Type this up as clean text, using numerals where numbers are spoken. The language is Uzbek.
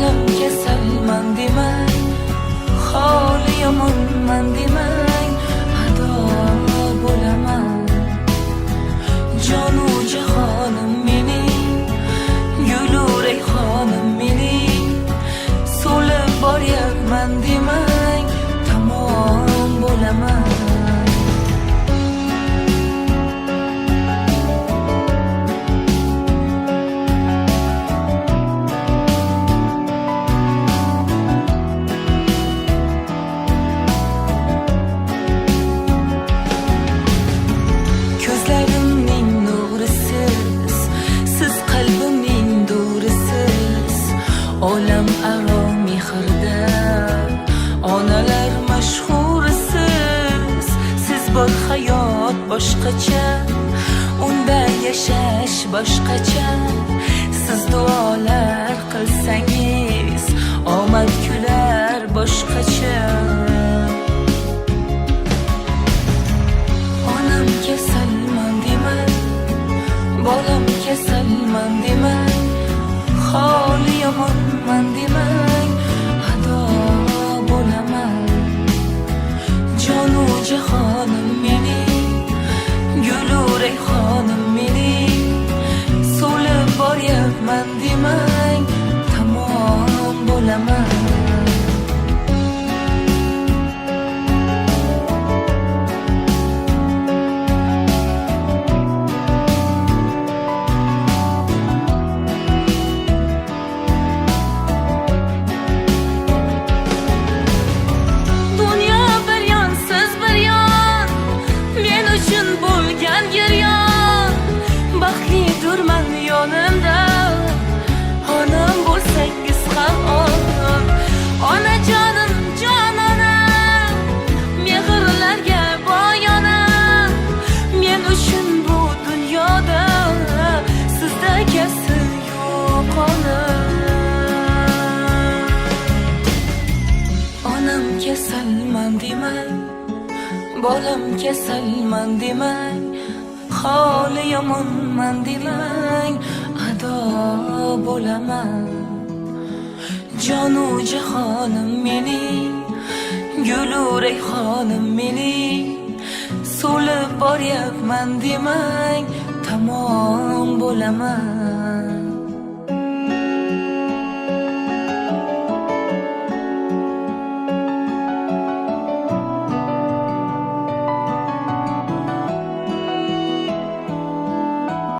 bolam kasalman demang, holi yomonman demang, ado bo'laman. Jonu jahonim mening, gulu rayhonim mening, so'lib boryapman demang, tamom bo'laman. Ko'zlarimning nurisiz, siz qalbimning durisiz, olam aro mehrda onalar mashhurisiz. Siz bor hayot boshqacha, unda yashash boshqacha. Siz duolar qilsangiz, omad kular boshqacha. Onam kasalman demang, bolam kasalman demang, holi yomonman demang, ado bo'laman. Jonu jahonim mening, gulu rayhonim mening, so'lib boryapman demang, tamom bo'laman. Onam bo'lsangiz ham onajonim, jononam, mehrlarga boy onam. Men uchun bu dunyoda sizdagisi yo'q onam. Onam kasalman demang, bolam kasalman demang, holi yomonman demang, ado bo'laman. Jonu jahonim mening, gulu rayhonim mening, so'lib boryapman demang, tamom bo'laman.